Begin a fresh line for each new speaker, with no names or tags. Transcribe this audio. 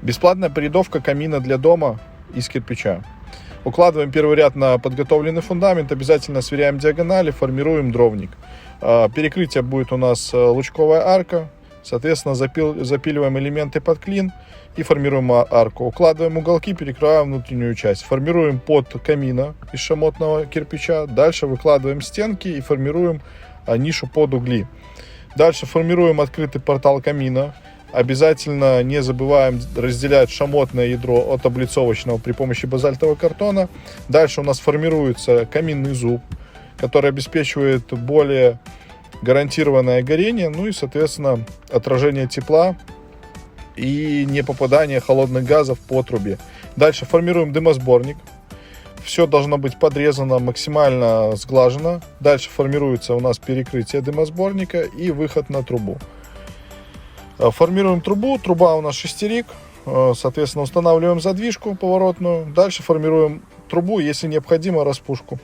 Бесплатная передовка камина для дома из кирпича. Укладываем первый ряд на подготовленный фундамент, обязательно сверяем диагонали, формируем дровник. Перекрытие будет у нас лучковая арка, соответственно запиливаем элементы под клин и формируем арку. Укладываем уголки, перекрываем внутреннюю часть. Формируем под камина из шамотного кирпича. Дальше выкладываем стенки и формируем нишу под угли. Дальше формируем открытый портал камина. Обязательно не забываем разделять шамотное ядро от облицовочного при помощи базальтового картона. Дальше у нас формируется каминный зуб, который обеспечивает более гарантированное горение, ну и, соответственно, отражение тепла и не попадание холодных газов по трубе. Дальше формируем дымосборник. Все должно быть подрезано, максимально сглажено. Дальше формируется у нас перекрытие дымосборника и выход на трубу. Формируем трубу. Труба у нас шестерик. Соответственно, устанавливаем задвижку поворотную. Дальше формируем трубу, если необходимо, распушку.